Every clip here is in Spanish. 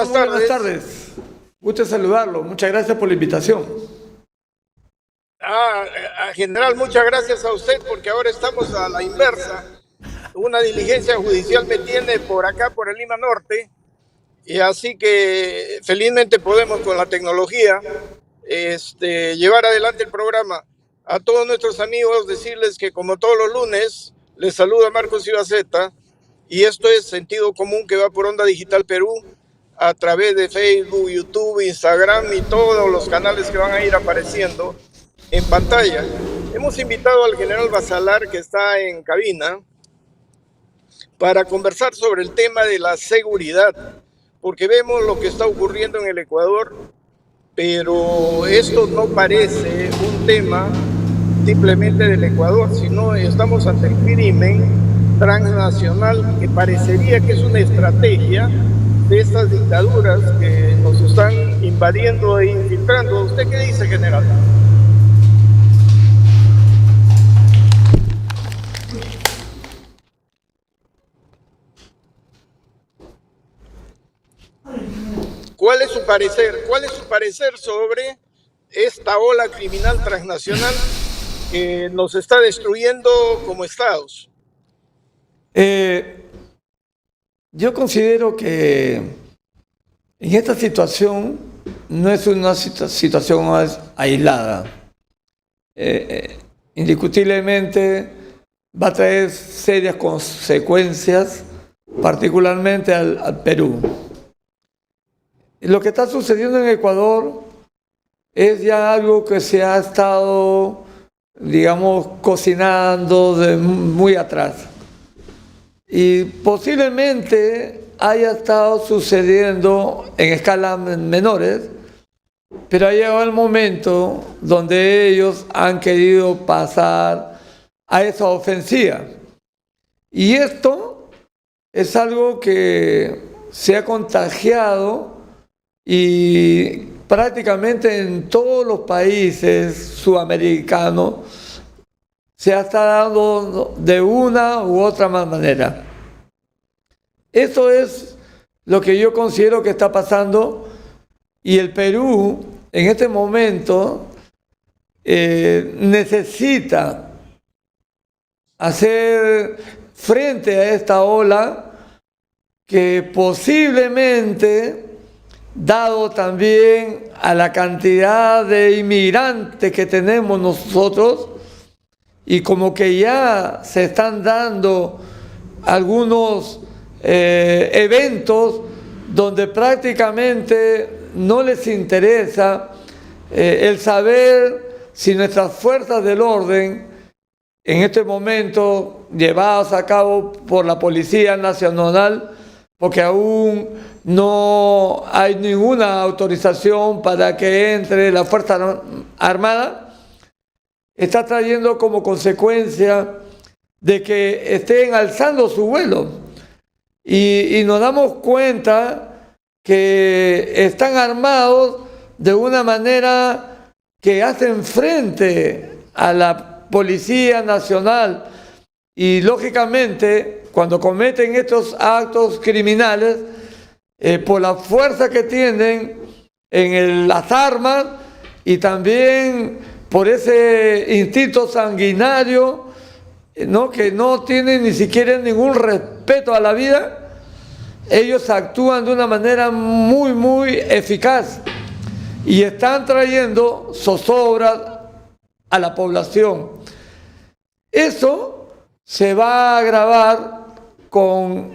buenas Muy buenas tardes. tardes. Gusto saludarlo. Muchas gracias por la invitación. Ah, General, muchas gracias a usted porque ahora estamos a la inversa. Una diligencia judicial me tiene por acá, por el Lima Norte, y así que felizmente podemos con la tecnología llevar adelante el programa. A todos nuestros amigos decirles que como todos los lunes, les saluda Marcos Ibaceta y esto es Sentido Común que va por Onda Digital Perú a través de Facebook, YouTube, Instagram y todos los canales que van a ir apareciendo en pantalla. Hemos invitado al general Basalar que está en cabina para conversar sobre el tema de la seguridad, porque vemos lo que está ocurriendo en el Ecuador, pero esto no parece un tema simplemente del Ecuador, sino estamos ante el crimen transnacional que parecería que es una estrategia de estas dictaduras que nos están invadiendo e infiltrando. ¿Usted qué dice, general? ¿Cuál es su parecer? ¿Cuál es su parecer sobre esta ola criminal transnacional que nos está destruyendo como estados? Yo considero que en esta situación no es una situación aislada. Indiscutiblemente va a traer serias consecuencias, particularmente al Perú. Lo que está sucediendo en Ecuador es ya algo que se ha estado, digamos, cocinando de muy atrás. Y posiblemente haya estado sucediendo en escalas menores, pero ha llegado el momento donde ellos han querido pasar a esa ofensiva. Y esto es algo que se ha contagiado y prácticamente en todos los países sudamericanos se está dando de una u otra manera. Eso es lo que yo considero que está pasando y el Perú en este momento necesita hacer frente a esta ola que posiblemente, dado también a la cantidad de inmigrantes que tenemos nosotros, y como que ya se están dando algunos eventos donde prácticamente no les interesa el saber si nuestras fuerzas del orden, en este momento llevadas a cabo por la Policía Nacional, porque aún no hay ninguna autorización para que entre la Fuerza Armada, está trayendo como consecuencia de que estén alzando su vuelo. Y nos damos cuenta que están armados de una manera que hacen frente a la Policía Nacional y lógicamente cuando cometen estos actos criminales, por la fuerza que tienen en las armas y también por ese instinto sanguinario, ¿no? Que no tienen ni siquiera ningún respeto a la vida, ellos actúan de una manera muy, muy eficaz y están trayendo zozobra a la población. Eso se va a agravar con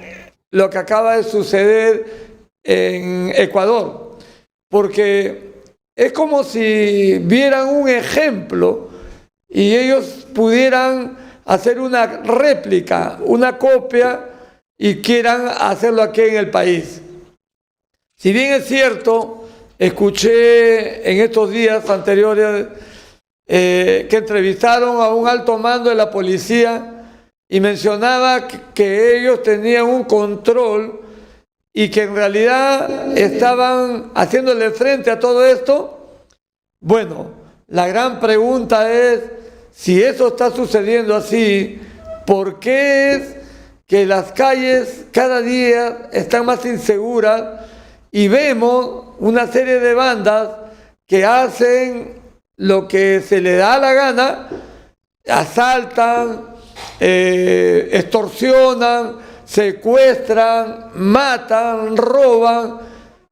lo que acaba de suceder en Ecuador, porque es como si vieran un ejemplo y ellos pudieran hacer una réplica, una copia y quieran hacerlo aquí en el país. Si bien es cierto, escuché en estos días anteriores que entrevistaron a un alto mando de la policía y mencionaba que ellos tenían un control y que en realidad estaban haciéndole frente a todo esto. Bueno, la gran pregunta es, si eso está sucediendo así, ¿por qué es que las calles cada día están más inseguras y vemos una serie de bandas que hacen lo que se les da la gana, asaltan, extorsionan, secuestran, matan, roban,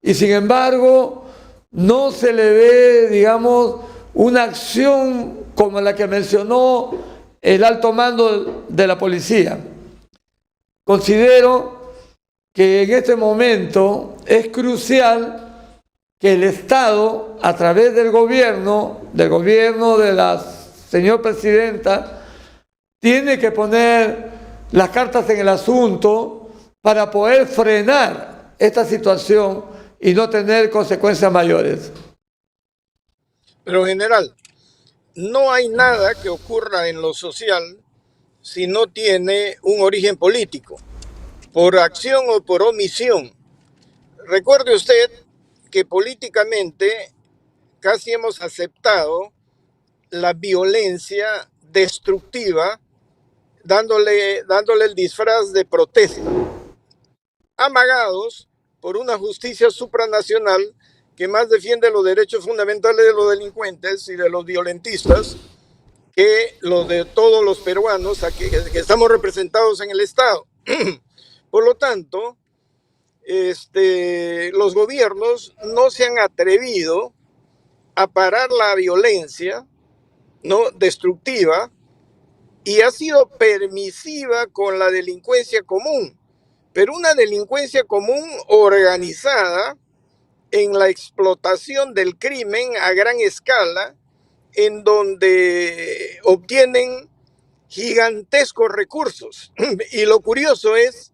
y sin embargo no se le ve, digamos, una acción como la que mencionó el alto mando de la policía. Considero que en este momento es crucial que el Estado, a través del gobierno de la señora presidenta, tiene que poner las cartas en el asunto para poder frenar esta situación y no tener consecuencias mayores. Pero general, no hay nada que ocurra en lo social si no tiene un origen político, por acción o por omisión. Recuerde usted que políticamente casi hemos aceptado la violencia destructiva, dándole el disfraz de protesta, amagados por una justicia supranacional que más defiende los derechos fundamentales de los delincuentes y de los violentistas que los de todos los peruanos que estamos representados en el Estado. Por lo tanto, los gobiernos no se han atrevido a parar la violencia, ¿no?, destructiva, y ha sido permisiva con la delincuencia común, pero una delincuencia común organizada en la explotación del crimen a gran escala, en donde obtienen gigantescos recursos. Y lo curioso es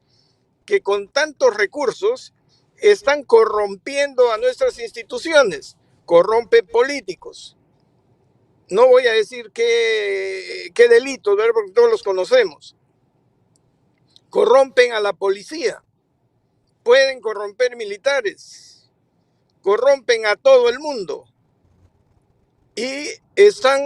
que con tantos recursos están corrompiendo a nuestras instituciones, corrompen políticos. No voy a decir qué delitos, ¿verdad?, porque todos los conocemos. Corrompen a la policía, pueden corromper militares, corrompen a todo el mundo y están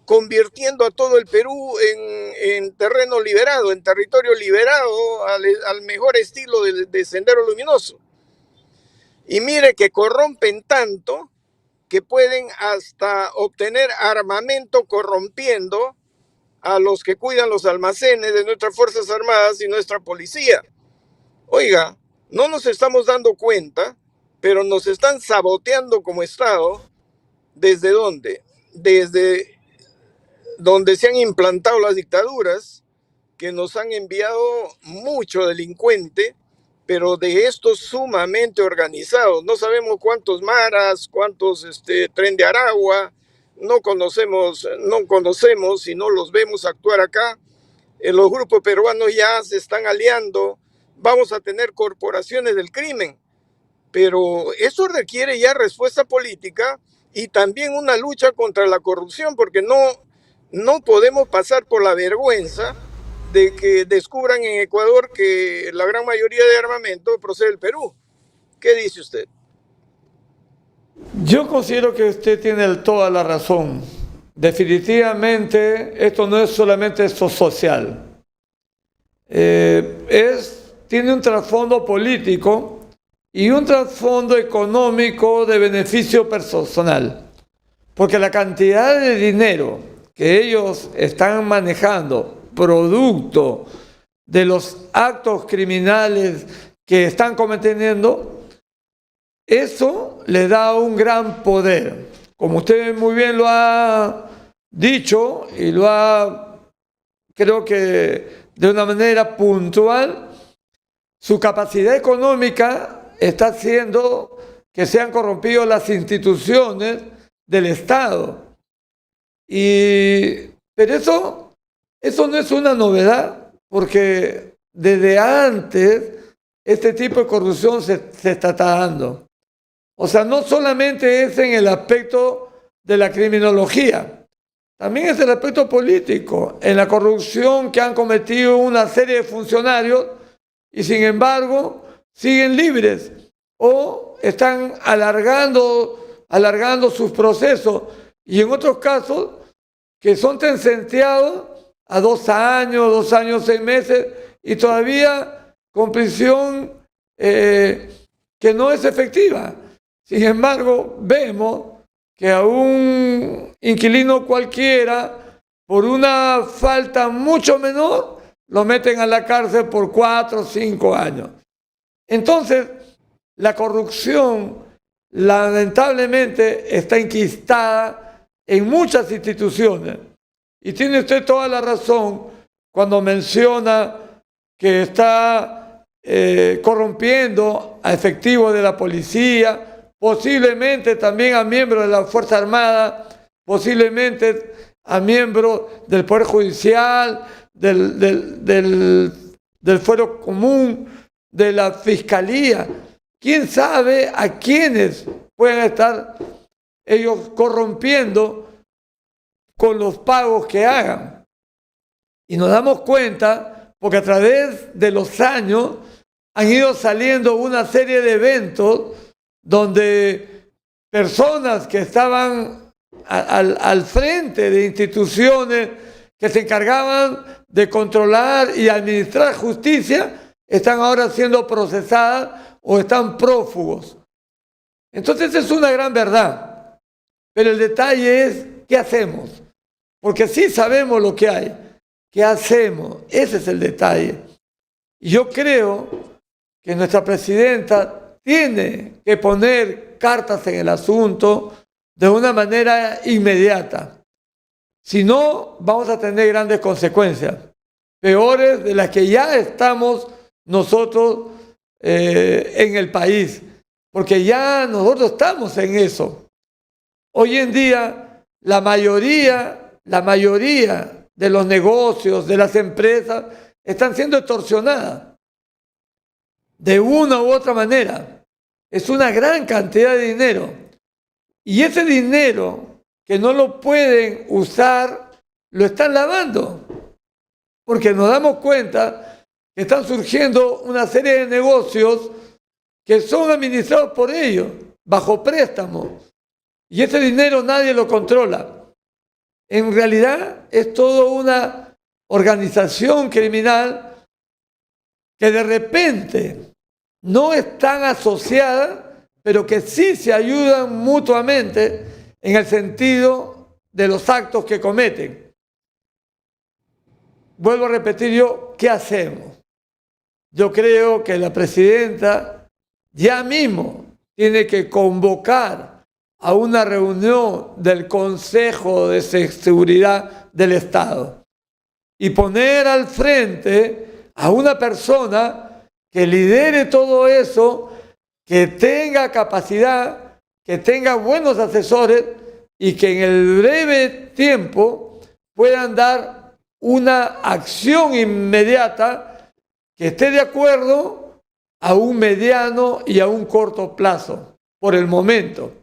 convirtiendo a todo el Perú en terreno liberado, en territorio liberado, al mejor estilo de Sendero Luminoso. Y mire que corrompen tanto que pueden hasta obtener armamento corrompiendo a los que cuidan los almacenes de nuestras Fuerzas Armadas y nuestra policía. Oiga, no nos estamos dando cuenta, pero nos están saboteando como Estado. ¿Desde dónde? Desde donde se han implantado las dictaduras, que nos han enviado mucho delincuente, pero de estos sumamente organizados. No sabemos cuántos maras, cuántos tren de Aragua, no conocemos y no los vemos actuar acá. Los grupos peruanos ya se están aliando, vamos a tener corporaciones del crimen, pero eso requiere ya respuesta política y también una lucha contra la corrupción, porque no podemos pasar por la vergüenza de que descubran en Ecuador que la gran mayoría de armamento procede del Perú. ¿Qué dice usted? Yo considero que usted tiene toda la razón. Definitivamente esto no es solamente esto social. Tiene un trasfondo político y un trasfondo económico de beneficio personal. Porque la cantidad de dinero que ellos están manejando, producto de los actos criminales que están cometiendo, eso le da un gran poder. Como usted muy bien lo ha dicho y lo ha, creo que de una manera puntual, su capacidad económica está haciendo que se han corrompido las instituciones del Estado. Pero eso no es una novedad, porque desde antes este tipo de corrupción se está dando. O sea, no solamente es en el aspecto de la criminología, también es el aspecto político, en la corrupción que han cometido una serie de funcionarios y sin embargo siguen libres o están alargando sus procesos, y en otros casos que son sentenciados a 2 años, 2 años, 6 meses y todavía con prisión que que no es efectiva. Sin embargo, vemos que a un inquilino cualquiera, por una falta mucho menor, lo meten a la cárcel por 4 o 5 años. Entonces, la corrupción lamentablemente está enquistada en muchas instituciones. Y tiene usted toda la razón cuando menciona que está corrompiendo a efectivos de la policía, posiblemente también a miembros de la Fuerza Armada, posiblemente a miembros del Poder Judicial, del Fuero Común, de la Fiscalía. ¿Quién sabe a quiénes pueden estar ellos corrompiendo con los pagos que hagan? Y nos damos cuenta porque a través de los años han ido saliendo una serie de eventos donde personas que estaban al frente de instituciones que se encargaban de controlar y administrar justicia están ahora siendo procesadas o están prófugos. Entonces es una gran verdad. Pero el detalle es, ¿qué hacemos? Porque sí sabemos lo que hay. ¿Qué hacemos? Ese es el detalle. Y yo creo que nuestra presidenta tiene que poner cartas en el asunto de una manera inmediata. Si no, vamos a tener grandes consecuencias, peores de las que ya estamos nosotros en el país, porque ya nosotros estamos en eso. Hoy en día, la mayoría de los negocios, de las empresas, están siendo extorsionadas de una u otra manera. Es una gran cantidad de dinero. Y ese dinero que no lo pueden usar, lo están lavando. Porque nos damos cuenta que están surgiendo una serie de negocios que son administrados por ellos, bajo préstamo. Y ese dinero nadie lo controla. En realidad es toda una organización criminal que de repente no están asociadas, pero que sí se ayudan mutuamente en el sentido de los actos que cometen. Vuelvo a repetir yo, ¿qué hacemos? Yo creo que la presidenta ya mismo tiene que convocar a una reunión del Consejo de Seguridad del Estado y poner al frente a una persona que lidere todo eso, que tenga capacidad, que tenga buenos asesores y que en el breve tiempo puedan dar una acción inmediata que esté de acuerdo a un mediano y a un corto plazo, por el momento.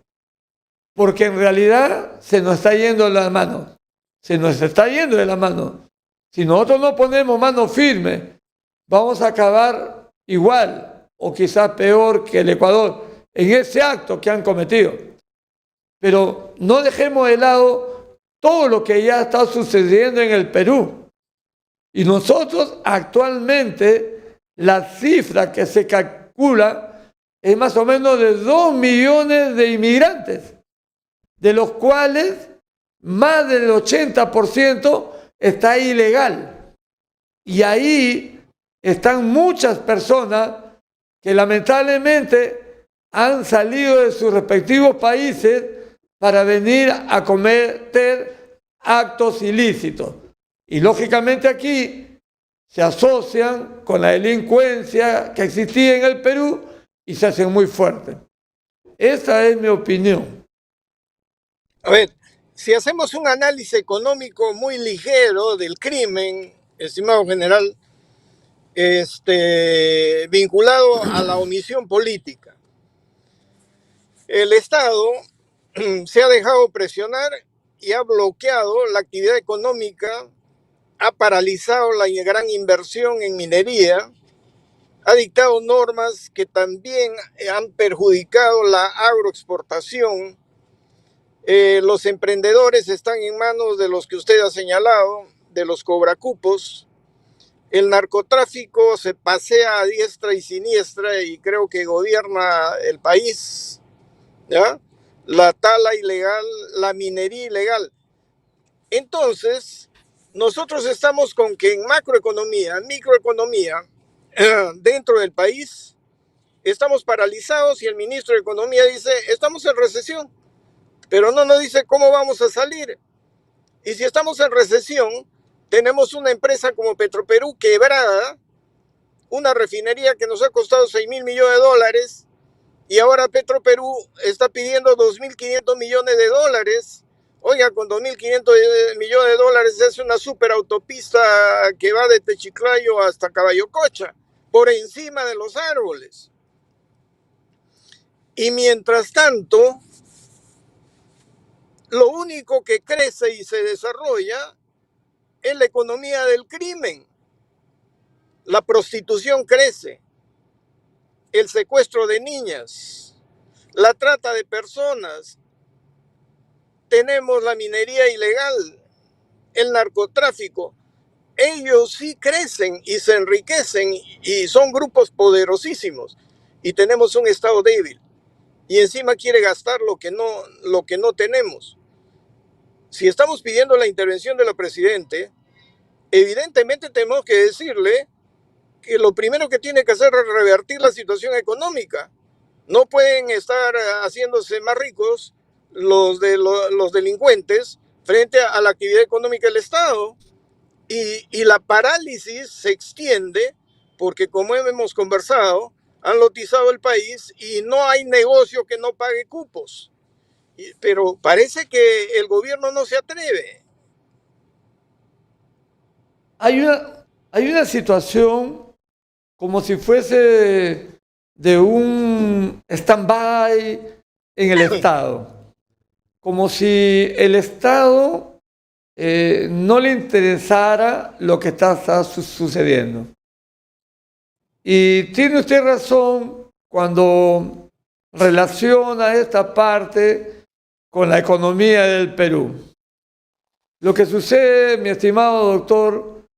Porque en realidad se nos está yendo de la mano. Se nos está yendo de la mano. Si nosotros no ponemos mano firme, vamos a acabar igual o quizás peor que el Ecuador en ese acto que han cometido. Pero no dejemos de lado todo lo que ya está sucediendo en el Perú. Y nosotros actualmente la cifra que se calcula es más o menos de 2 millones de inmigrantes, de los cuales más del 80% está ilegal. Y ahí están muchas personas que lamentablemente han salido de sus respectivos países para venir a cometer actos ilícitos. Y lógicamente aquí se asocian con la delincuencia que existía en el Perú y se hacen muy fuertes. Esa es mi opinión. A ver, si hacemos un análisis económico muy ligero del crimen, estimado general, vinculado a la omisión política, el Estado se ha dejado presionar y ha bloqueado la actividad económica, ha paralizado la gran inversión en minería, ha dictado normas que también han perjudicado la agroexportación. Los emprendedores están en manos de los que usted ha señalado, de los cobracupos. el narcotráfico se pasea a diestra y siniestra y creo que gobierna el país, ¿ya? La tala ilegal, la minería ilegal. Entonces, nosotros estamos con que en macroeconomía, microeconomía, dentro del país, estamos paralizados y el ministro de Economía dice, estamos en recesión, pero no nos dice cómo vamos a salir. Y si estamos en recesión, tenemos una empresa como Petroperú quebrada, una refinería que nos ha costado 6.000 millones de dólares, y ahora Petroperú está pidiendo 2.500 millones de dólares. Oiga, con 2.500 millones de dólares se hace una superautopista que va de Techiclayo hasta Caballococha, por encima de los árboles. Y mientras tanto, lo único que crece y se desarrolla es la economía del crimen. La prostitución crece, el secuestro de niñas, la trata de personas, tenemos la minería ilegal, el narcotráfico. Ellos sí crecen y se enriquecen y son grupos poderosísimos. Y tenemos un Estado débil. Y encima quiere gastar lo que no tenemos. Si estamos pidiendo la intervención de la Presidente, evidentemente tenemos que decirle que lo primero que tiene que hacer es revertir la situación económica. No pueden estar haciéndose más ricos los delincuentes frente a la actividad económica del Estado. Y la parálisis se extiende porque, como hemos conversado, han lotizado el país y no hay negocio que no pague cupos. Pero parece que el gobierno no se atreve. Hay una situación como si fuese de un stand-by en el Estado, como si el Estado no le interesara lo que está sucediendo. Y tiene usted razón cuando relaciona esta parte con la economía del Perú. Lo que sucede, mi estimado doctor,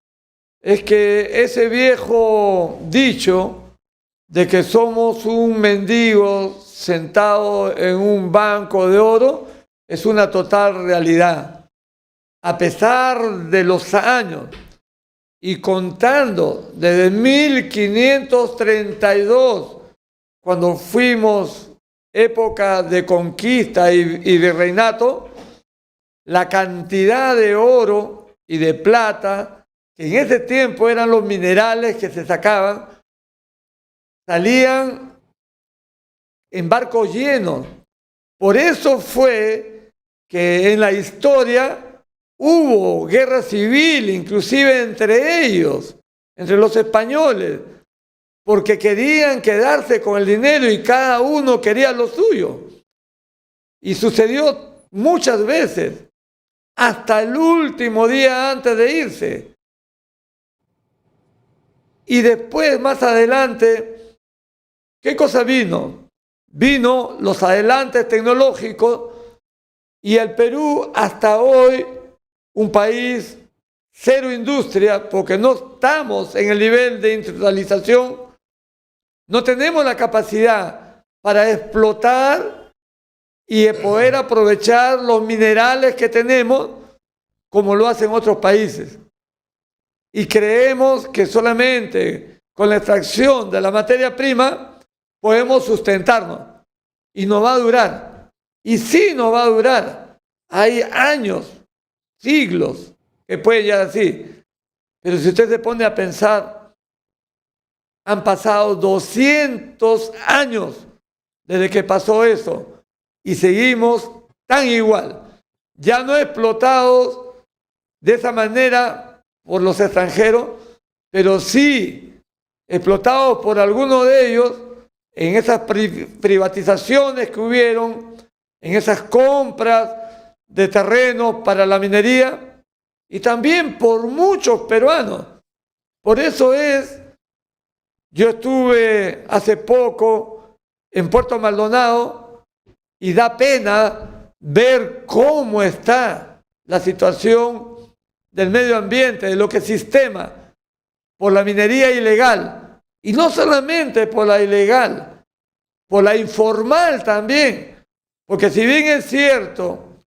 es que ese viejo dicho de que somos un mendigo sentado en un banco de oro es una total realidad. A pesar de los años y contando desde 1532, cuando fuimos época de conquista y virreinato, la cantidad de oro y de plata, que en ese tiempo eran los minerales que se sacaban, salían en barcos llenos. Por eso fue que en la historia hubo guerra civil, inclusive entre ellos, entre los españoles, porque querían quedarse con el dinero y cada uno quería lo suyo. Y sucedió muchas veces, hasta el último día antes de irse. Y después, más adelante, ¿qué cosa vino? Vino los adelantes tecnológicos y el Perú hasta hoy, un país cero industria, porque no estamos en el nivel de industrialización, no tenemos la capacidad para explotar y poder aprovechar los minerales que tenemos como lo hacen otros países. Y creemos que solamente con la extracción de la materia prima podemos sustentarnos. Y nos va a durar. Y sí nos va a durar. Hay años, siglos, que pueden llegar así. Pero si usted se pone a pensar, han pasado 200 años desde que pasó eso. Y seguimos tan igual. Ya no explotados de esa manera por los extranjeros, pero sí explotados por algunos de ellos en esas privatizaciones que hubieron, en esas compras de terrenos para la minería y también por muchos peruanos. Por eso yo estuve hace poco en Puerto Maldonado y da pena ver cómo está la situación del medio ambiente, de lo que es sistema. por la minería ilegal. Y no solamente por la ilegal, por la informal también. Porque si bien es cierto,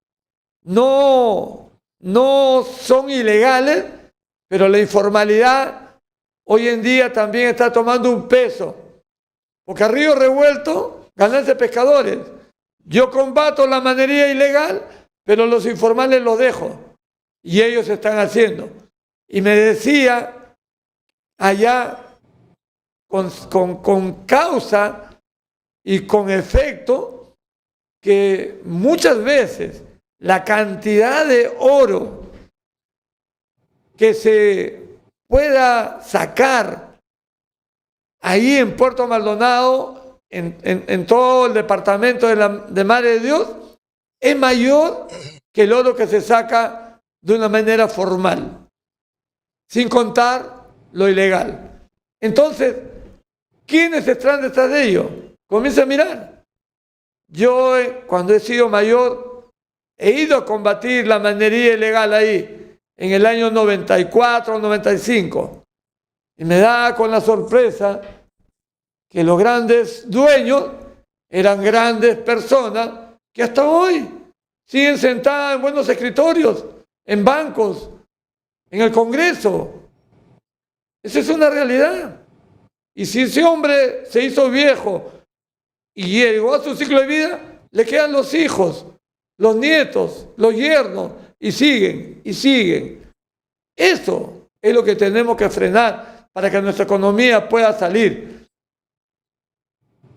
no son ilegales, pero la informalidad hoy en día también está tomando un peso. Porque a río revuelto, ganancia de pescadores. Yo combato la minería ilegal, pero los informales los dejo. Y ellos están haciendo. Y me decía allá, con causa y con efecto, que muchas veces la cantidad de oro que se pueda sacar ahí en Puerto Maldonado, en todo el departamento de Madre de Dios, es mayor que el oro que se saca de una manera formal, sin contar lo ilegal. Entonces, ¿quiénes están detrás de ello? Comienza a mirar. Yo, cuando he sido mayor, he ido a combatir la minería ilegal ahí, en el año 94, 95. Y me da con la sorpresa que los grandes dueños eran grandes personas que hasta hoy siguen sentadas en buenos escritorios, en bancos, en el Congreso. Esa es una realidad. Y si ese hombre se hizo viejo y llegó a su ciclo de vida, le quedan los hijos, los nietos, los yernos, y siguen, y siguen. Eso es lo que tenemos que frenar para que nuestra economía pueda salir.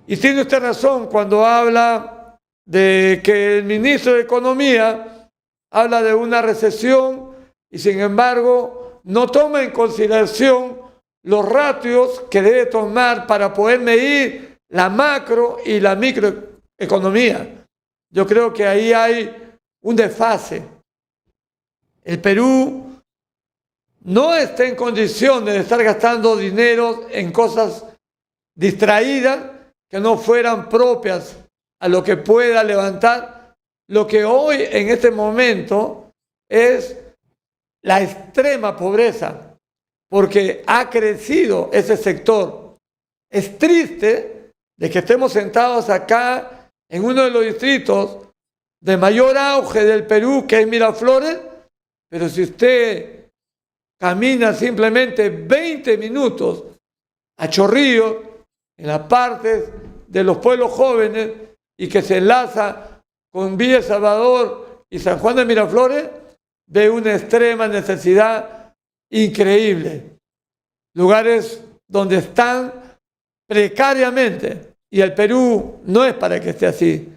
Y tiene usted razón cuando habla de que el ministro de Economía habla de una recesión y sin embargo no toma en consideración los ratios que debe tomar para poder medir la macro y la microeconomía. Yo creo que ahí hay un desfase. El Perú no está en condiciones de estar gastando dinero en cosas distraídas que no fueran propias a lo que pueda levantar lo que hoy en este momento es la extrema pobreza, porque ha crecido ese sector. Es triste de que estemos sentados acá en uno de los distritos de mayor auge del Perú, que es Miraflores, pero si usted camina simplemente 20 minutos a Chorrillos, en las partes de los pueblos jóvenes y que se enlaza con Villa Salvador y San Juan de Miraflores, ve una extrema necesidad increíble. Lugares donde están precariamente, y el Perú no es para que esté así.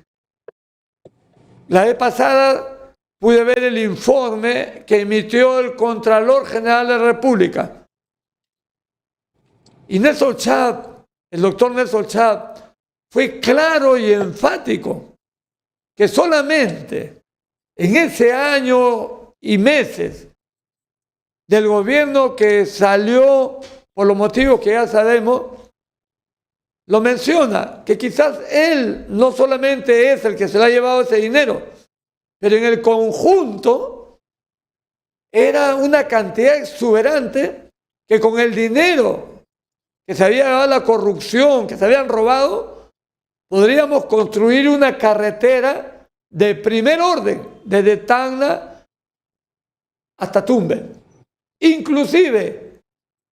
La vez pasada pude ver el informe que emitió el Contralor General de la República. Y Nelson Chávez, el doctor Nelson Chávez, fue claro y enfático que solamente en ese año y meses del gobierno que salió por los motivos que ya sabemos, lo menciona, que quizás él no solamente es el que se le ha llevado ese dinero, pero en el conjunto era una cantidad exuberante que con el dinero que se había llevado la corrupción, que se habían robado, podríamos construir una carretera de primer orden, desde Tacna hasta Tumbes, inclusive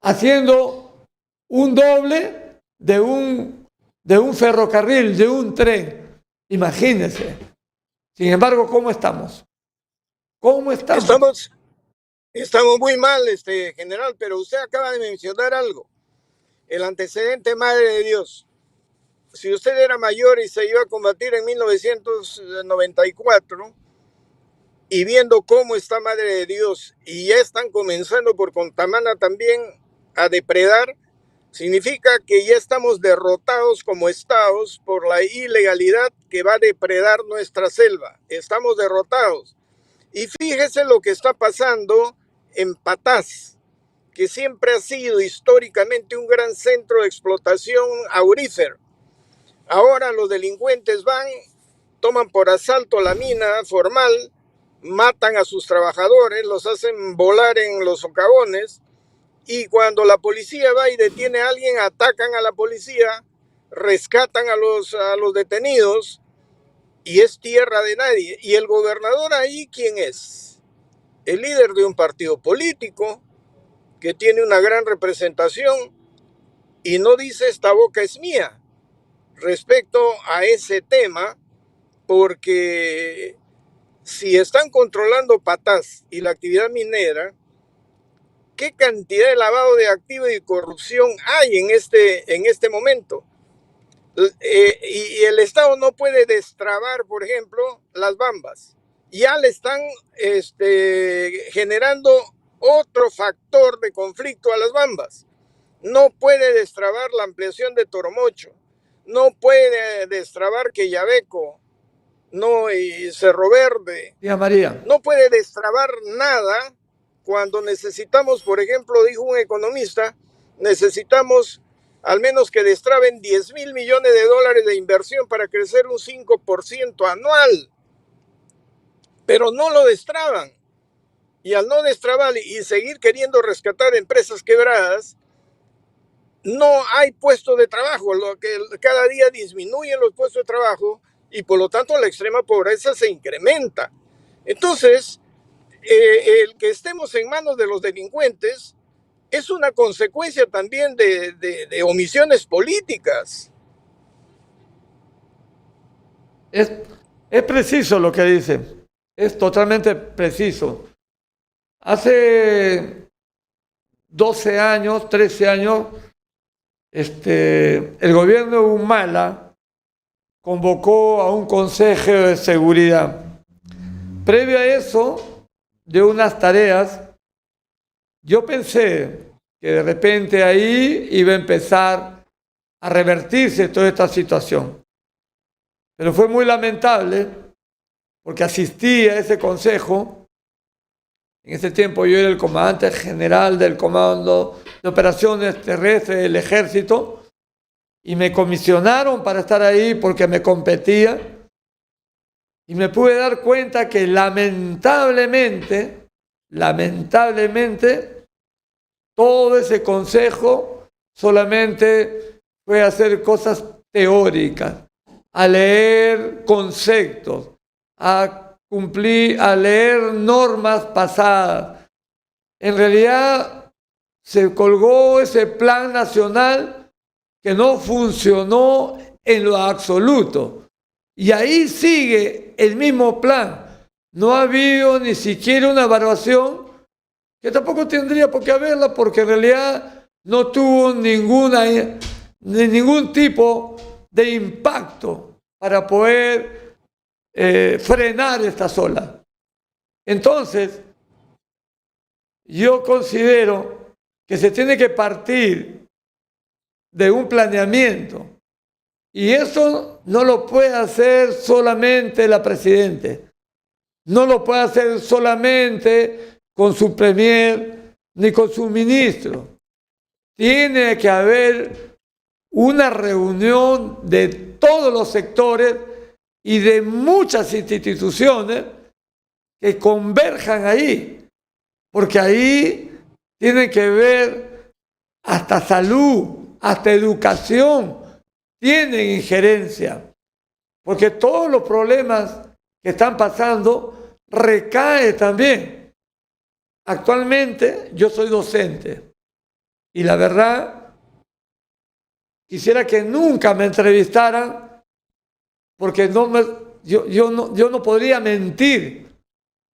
haciendo un doble de un ferrocarril, de un tren. Imagínense. Sin embargo, ¿cómo estamos? ¿Cómo estamos? Estamos muy mal, general, pero usted acaba de mencionar algo. El antecedente Madre de Dios. Si usted era mayor y se iba a combatir en 1994 y viendo cómo está Madre de Dios y ya están comenzando por Contamana también a depredar, significa que ya estamos derrotados como estados por la ilegalidad que va a depredar nuestra selva. Estamos derrotados. Y fíjese lo que está pasando en Patás, que siempre ha sido históricamente un gran centro de explotación aurífera. Ahora los delincuentes van, toman por asalto la mina formal, matan a sus trabajadores, los hacen volar en los socavones y cuando la policía va y detiene a alguien, atacan a la policía, rescatan a los detenidos y es tierra de nadie. ¿Y el gobernador ahí quién es? El líder de un partido político que tiene una gran representación y no dice esta boca es mía respecto a ese tema, porque si están controlando Patas y la actividad minera, ¿qué cantidad de lavado de activos y corrupción hay en este momento? Y el Estado no puede destrabar, por ejemplo, las bambas. Ya le están generando otro factor de conflicto a las bambas. No puede destrabar la ampliación de Toromocho. No puede destrabar Quellaveco, no, y Cerro Verde. Tía María. No puede destrabar nada cuando necesitamos, por ejemplo, dijo un economista, necesitamos al menos que destraben 10,000 millones de dólares de inversión para crecer un 5% anual. Pero no lo destraban. Y al no destrabar y seguir queriendo rescatar empresas quebradas, no hay puestos de trabajo, lo que cada día disminuyen los puestos de trabajo y por lo tanto la extrema pobreza se incrementa. Entonces, el que estemos en manos de los delincuentes es una consecuencia también de omisiones políticas. Es preciso lo que dice, es totalmente preciso. Hace 12 años, 13 años, el gobierno de Humala convocó a un consejo de seguridad. Previo a eso, de unas tareas, yo pensé que de repente ahí iba a empezar a revertirse toda esta situación. Pero fue muy lamentable porque asistí a ese consejo. En ese tiempo yo era el comandante general del Comando de Operaciones Terrestres del Ejército y me comisionaron para estar ahí porque me competía y me pude dar cuenta que lamentablemente, todo ese consejo solamente fue hacer cosas teóricas, a leer conceptos, a leer normas pasadas. En realidad se colgó ese plan nacional que no funcionó en lo absoluto. Y ahí sigue el mismo plan. No ha habido ni siquiera una evaluación, que tampoco tendría por qué haberla, porque en realidad no tuvo ningún tipo de impacto para poder frenar estas olas. Entonces, yo considero que se tiene que partir de un planeamiento y eso no lo puede hacer solamente la presidenta, no lo puede hacer solamente con su premier ni con su ministro. Tiene que haber una reunión de todos los sectores y de muchas instituciones que converjan ahí, porque ahí tienen que ver hasta salud, hasta educación, tienen injerencia, porque todos los problemas que están pasando recaen también. Actualmente yo soy docente y la verdad quisiera que nunca me entrevistaran porque yo no podría mentir,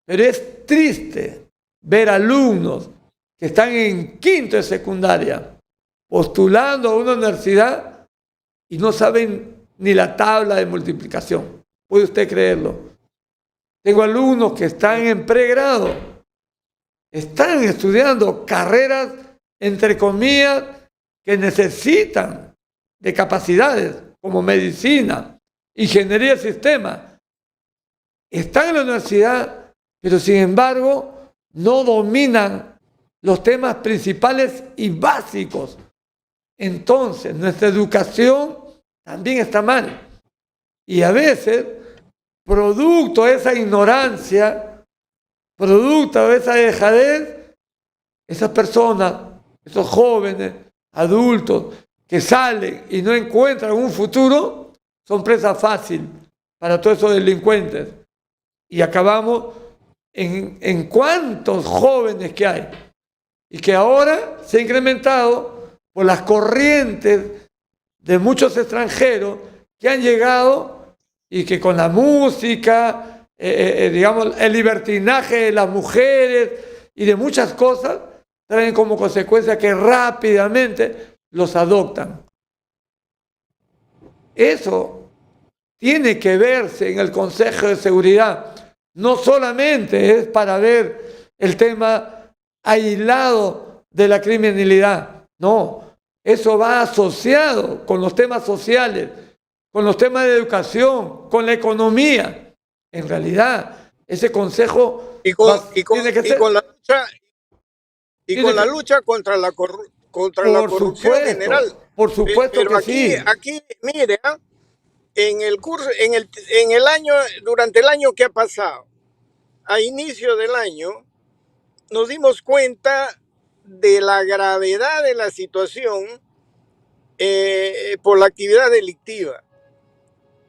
pero es triste ver alumnos que están en quinto de secundaria postulando a una universidad y no saben ni la tabla de multiplicación. ¿Puede usted creerlo? Tengo alumnos que están en pregrado, están estudiando carreras, entre comillas, que necesitan de capacidades como medicina, ingeniería de sistemas. Están en la universidad, pero sin embargo no dominan los temas principales y básicos. Entonces, nuestra educación también está mal. Y a veces, producto de esa ignorancia, producto de esa dejadez, esas personas esos jóvenes, adultos, que salen y no encuentran un futuro, son presa fácil para todos esos delincuentes. Y acabamos en cuántos jóvenes que hay. Y que ahora se ha incrementado por las corrientes de muchos extranjeros que han llegado y que con la música, digamos, el libertinaje de las mujeres y de muchas cosas, traen como consecuencia que rápidamente los adoptan. Eso tiene que verse en el Consejo de Seguridad. No solamente es para ver el tema aislado de la criminalidad, no, eso va asociado con los temas sociales, con los temas de educación, con la economía. En realidad, ese consejo tiene que ser... con la lucha, con la lucha contra la corrupción en general. Por supuesto Pero que aquí, sí. aquí, mire, en el curso, en el año, durante el año que ha pasado, a inicio del año, nos dimos cuenta de la gravedad de la situación por la actividad delictiva.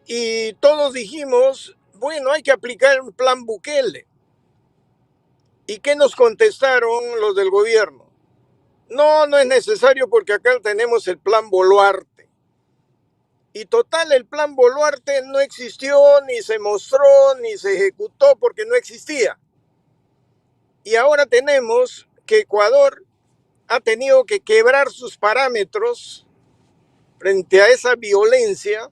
Y todos dijimos, bueno, hay que aplicar un plan Bukele. ¿Y qué nos contestaron los del gobierno? No, no es necesario porque acá tenemos el plan Boluarte. Y total, el plan Boluarte no existió, ni se mostró, ni se ejecutó porque no existía. Y ahora tenemos que Ecuador ha tenido que quebrar sus parámetros frente a esa violencia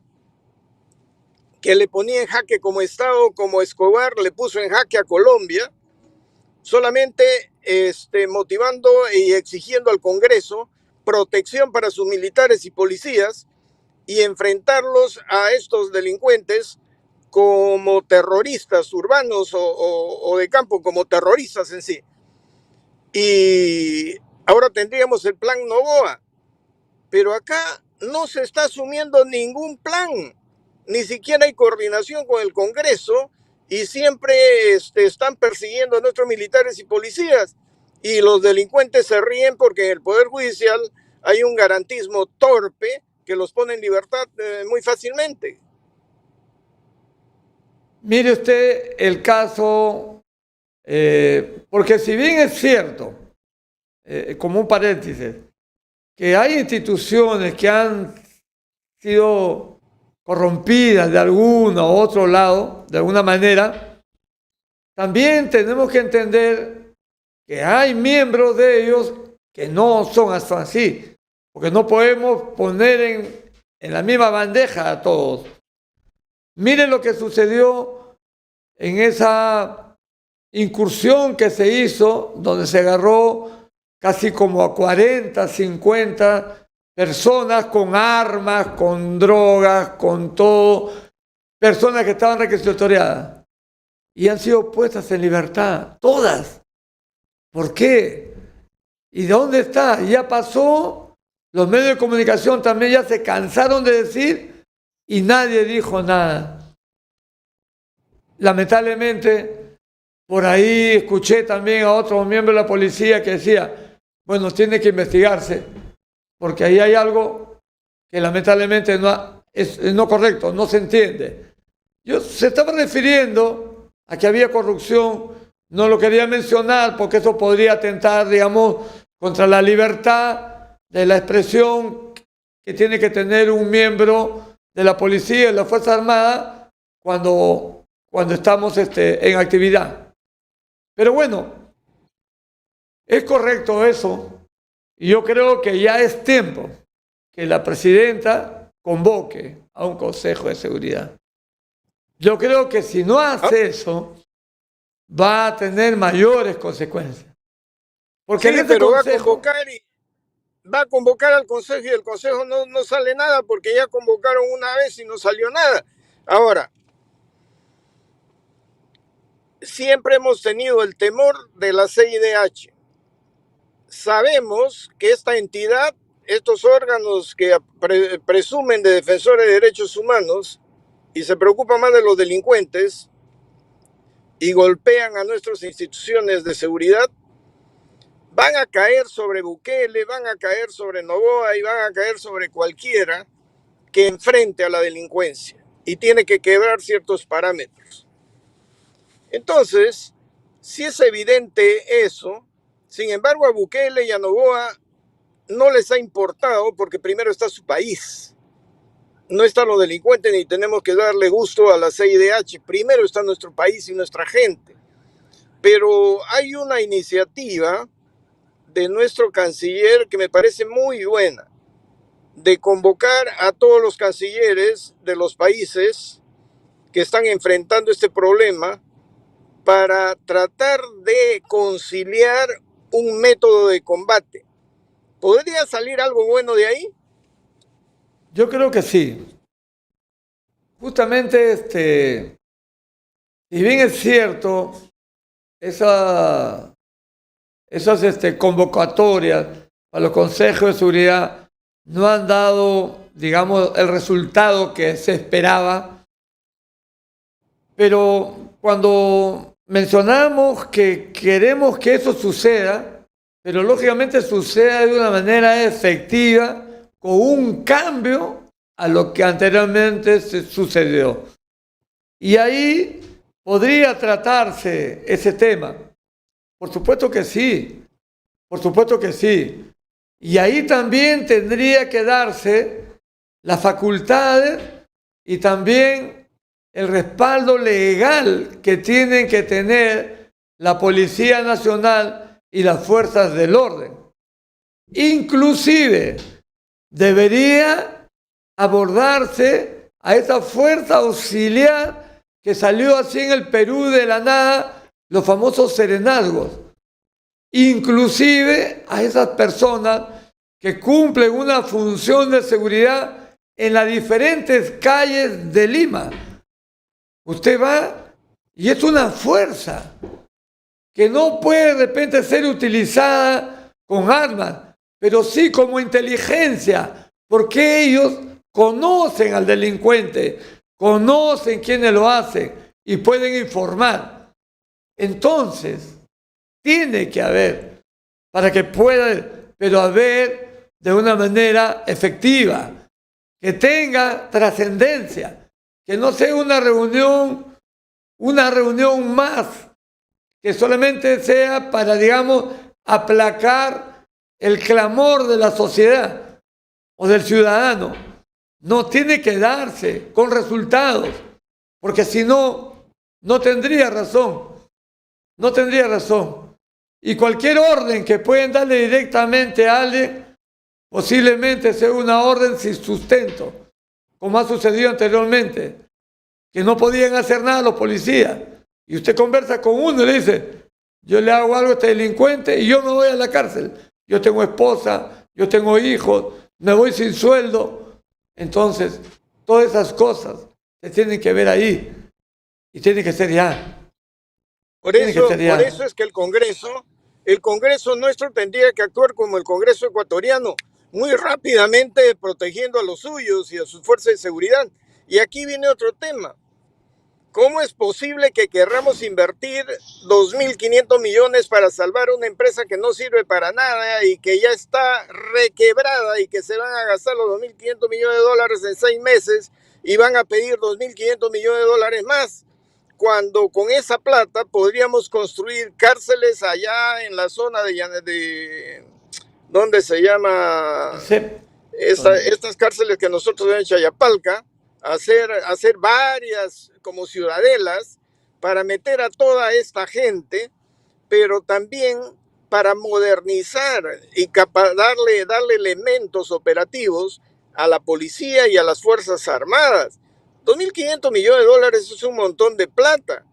que le ponía en jaque como Estado, como Escobar le puso en jaque a Colombia, solamente motivando y exigiendo al Congreso protección para sus militares y policías y enfrentarlos a estos delincuentes como terroristas urbanos o de campo, como terroristas en sí. Y ahora tendríamos el plan Novoa, pero acá no se está asumiendo ningún plan, ni siquiera hay coordinación con el Congreso y siempre están persiguiendo a nuestros militares y policías y los delincuentes se ríen porque en el Poder Judicial hay un garantismo torpe que los pone en libertad muy fácilmente. Mire usted el caso, porque si bien es cierto, como un paréntesis, que hay instituciones que han sido corrompidas de alguno u otro lado, de alguna manera, también tenemos que entender que hay miembros de ellos que no son hasta así, porque no podemos poner en la misma bandeja a todos. Miren lo que sucedió en esa incursión que se hizo, donde se agarró casi como a 40, 50 personas con armas, con drogas, con todo, personas que estaban requisitoriadas y han sido puestas en libertad, todas. ¿Por qué? ¿Y de dónde está? Ya pasó, los medios de comunicación también ya se cansaron de decir y nadie dijo nada. Lamentablemente, por ahí escuché también a otro miembro de la policía que decía, bueno, tiene que investigarse, porque ahí hay algo que lamentablemente no es no correcto, no se entiende. Se estaba refiriendo a que había corrupción, no lo quería mencionar porque eso podría atentar, digamos, contra la libertad de la expresión que tiene que tener un miembro de la policía y de la Fuerza Armada cuando estamos en actividad. Pero bueno, es correcto eso y yo creo que ya es tiempo que la presidenta convoque a un Consejo de Seguridad. Yo creo que si no hace eso, va a tener mayores consecuencias. Porque sí, pero va a convocar al Consejo y el Consejo no sale nada porque ya convocaron una vez y no salió nada. Ahora, siempre hemos tenido el temor de la CIDH. Sabemos que esta entidad, estos órganos que presumen de defensores de derechos humanos y se preocupan más de los delincuentes y golpean a nuestras instituciones de seguridad, van a caer sobre Bukele, van a caer sobre Noboa y van a caer sobre cualquiera que enfrente a la delincuencia y tiene que quebrar ciertos parámetros. Entonces, si es evidente eso, sin embargo a Bukele y a Noboa no les ha importado porque primero está su país. No están los delincuentes ni tenemos que darle gusto a la CIDH. Primero está nuestro país y nuestra gente. Pero hay una iniciativa de nuestro canciller que me parece muy buena, de convocar a todos los cancilleres de los países que están enfrentando este problema para tratar de conciliar un método de combate. ¿Podría salir algo bueno de ahí? Yo creo que sí. Justamente, si bien es cierto, esas convocatorias a los consejos de seguridad no han dado, digamos, el resultado que se esperaba, pero cuando mencionamos que queremos que eso suceda, pero lógicamente suceda de una manera efectiva, con un cambio a lo que anteriormente sucedió. Y ahí podría tratarse ese tema. Por supuesto que sí, por supuesto que sí. Y ahí también tendría que darse las facultades y también el respaldo legal que tienen que tener la Policía Nacional y las fuerzas del orden. Inclusive debería abordarse a esa fuerza auxiliar que salió así en el Perú de la nada, los famosos serenazgos, inclusive a esas personas que cumplen una función de seguridad en las diferentes calles de Lima. Usted va y es una fuerza que no puede de repente ser utilizada con armas, pero sí como inteligencia, porque ellos conocen al delincuente, conocen quiénes lo hacen y pueden informar. Entonces, tiene que haber, para que pueda, pero haber de una manera efectiva, que tenga trascendencia, que no sea una reunión más, que solamente sea para, digamos, aplacar el clamor de la sociedad o del ciudadano. No, tiene que darse con resultados, porque si no, no tendría razón. No tendría razón. Y cualquier orden que pueden darle directamente a alguien, posiblemente sea una orden sin sustento, como ha sucedido anteriormente, que no podían hacer nada los policías. Y usted conversa con uno y le dice, yo le hago algo a este delincuente y yo me voy a la cárcel. Yo tengo esposa, yo tengo hijos, me voy sin sueldo. Entonces, todas esas cosas se tienen que ver ahí y tienen que ser ya. Por eso es que el Congreso nuestro tendría que actuar como el Congreso ecuatoriano, muy rápidamente protegiendo a los suyos y a sus fuerzas de seguridad. Y aquí viene otro tema. ¿Cómo es posible que querramos invertir 2.500 millones para salvar una empresa que no sirve para nada y que ya está requebrada y que se van a gastar los 2.500 millones de dólares en 6 meses y van a pedir 2.500 millones de dólares más? Cuando con esa plata podríamos construir cárceles allá en la zona de ¿dónde se llama? Sí. Estas cárceles que nosotros en Chayapalca, hacer varias como ciudadelas para meter a toda esta gente, pero también para modernizar y darle elementos operativos a la policía y a las Fuerzas Armadas. 2.500 millones de dólares es un montón de plata.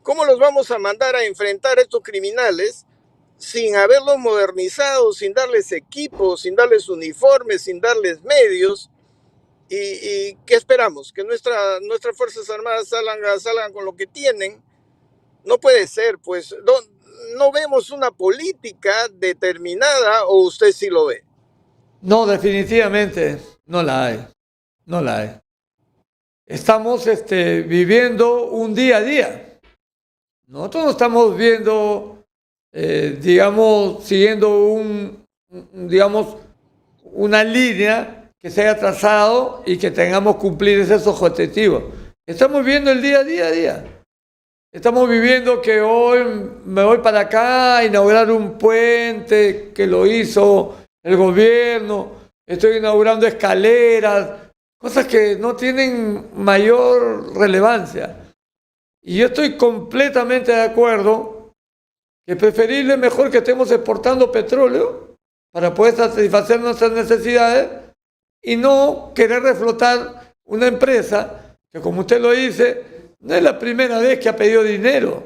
¿Cómo los vamos a mandar a enfrentar a estos criminales sin haberlos modernizado, sin darles equipos, sin darles uniformes, sin darles medios? ¿Y qué esperamos? ¿Que nuestras Fuerzas Armadas salgan con lo que tienen? No puede ser, pues no vemos una política determinada, ¿o usted sí lo ve? No, definitivamente no la hay. No la hay. Estamos viviendo un día a día. Nosotros no estamos viendo digamos, siguiendo digamos, una línea que se haya trazado y que tengamos cumplir esos objetivos. Estamos viendo el día a día. Estamos viviendo que hoy me voy para acá a inaugurar un puente que lo hizo el gobierno, estoy inaugurando escaleras, cosas que no tienen mayor relevancia. Y yo estoy completamente de acuerdo que es preferible mejor que estemos exportando petróleo para poder satisfacer nuestras necesidades y no querer reflotar una empresa que, como usted lo dice, no es la primera vez que ha pedido dinero,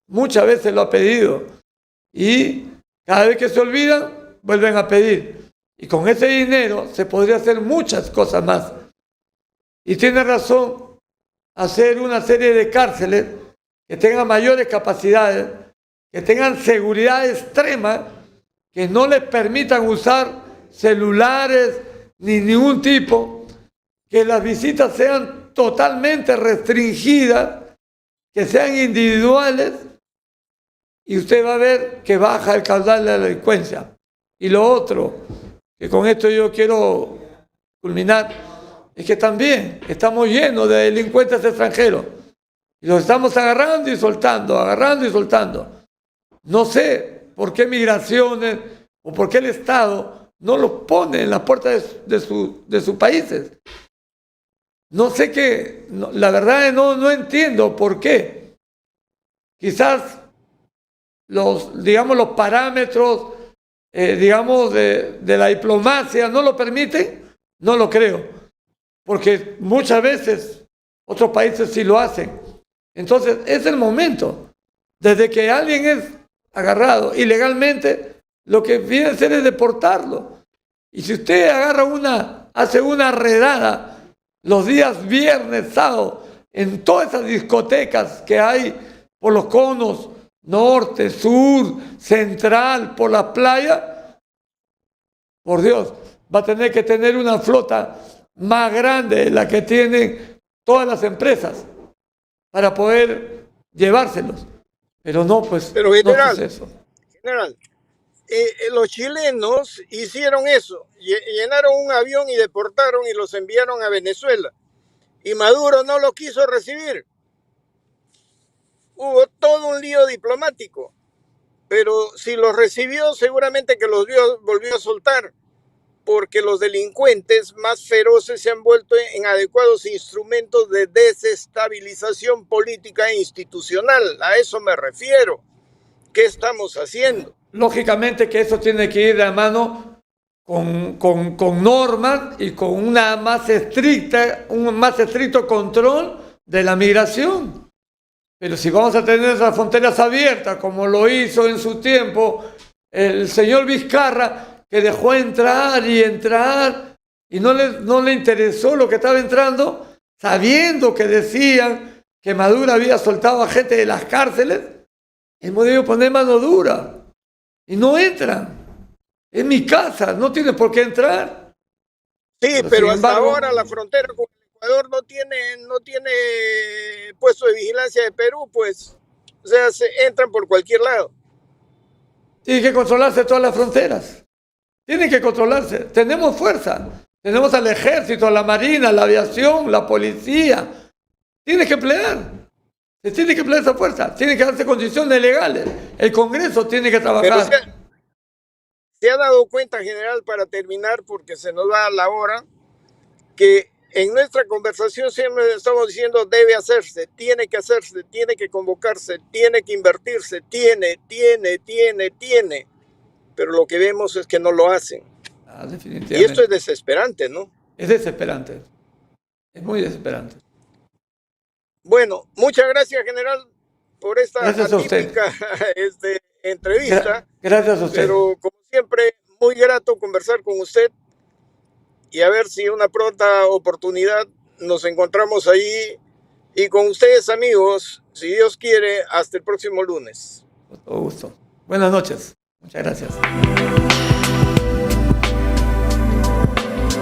muchas veces lo ha pedido y cada vez que se olvidan vuelven a pedir. Y con ese dinero se podría hacer muchas cosas más. Y tiene razón, hacer una serie de cárceles que tengan mayores capacidades, que tengan seguridad extrema, que no les permitan usar celulares ni ningún tipo, que las visitas sean totalmente restringidas, que sean individuales, y usted va a ver que baja el caudal de la delincuencia. Y lo otro, que con esto yo quiero culminar, es que también estamos llenos de delincuentes extranjeros y los estamos agarrando y soltando, agarrando y soltando. No sé por qué Migraciones o por qué el Estado no los pone en las puertas de sus países. No sé qué, la verdad no entiendo por qué. Quizás digamos, los parámetros digamos, de la diplomacia no lo permiten, no lo creo. Porque muchas veces otros países sí lo hacen. Entonces es el momento. Desde que alguien es agarrado ilegalmente, lo que viene a hacer es deportarlo. Y si usted hace una redada los días viernes, sábado, en todas esas discotecas que hay por los conos norte, sur, central, por la playa, por Dios, va a tener que tener una flota más grande de la que tienen todas las empresas para poder llevárselos. Pero no, pues, pero general, no es eso. General, los chilenos hicieron eso, llenaron un avión y deportaron y los enviaron a Venezuela. Y Maduro no lo quiso recibir. Hubo todo un lío diplomático, pero si los recibió, seguramente que los volvió a soltar, porque los delincuentes más feroces se han vuelto en adecuados instrumentos de desestabilización política e institucional. A eso me refiero. ¿Qué estamos haciendo? Lógicamente que eso tiene que ir de la mano con normas y con un más estricto control de la migración. Pero si vamos a tener esas fronteras abiertas, como lo hizo en su tiempo el señor Vizcarra, que dejó entrar y no le interesó lo que estaba entrando, sabiendo que decían que Maduro había soltado a gente de las cárceles, hemos debido poner mano dura. Y no entran. Es mi casa, no tiene por qué entrar. Sí, pero hasta ahora la frontera con Ecuador no tiene puesto de vigilancia de Perú, pues, o sea, se entran por cualquier lado. Tiene que controlarse todas las fronteras. Tienen que controlarse. Tenemos fuerza. Tenemos al ejército, a la marina, la aviación, la policía. Tiene que emplear. Se tiene que emplear esa fuerza. Tiene que darse condiciones legales. El Congreso tiene que trabajar. Pero se ha dado cuenta, general, para terminar, porque se nos va la hora, que en nuestra conversación siempre estamos diciendo debe hacerse, tiene que hacerse, tiene que convocarse, tiene que invertirse, tiene. Pero lo que vemos es que no lo hacen. Definitivamente. Y esto es desesperante, ¿no? Es desesperante. Es muy desesperante. Bueno, muchas gracias, general, por esta atípica entrevista. Gracias a usted. Pero como siempre, muy grato conversar con usted y a ver si una pronta oportunidad nos encontramos ahí. Y con ustedes, amigos, si Dios quiere, hasta el próximo lunes. Con todo gusto. Buenas noches. Muchas gracias.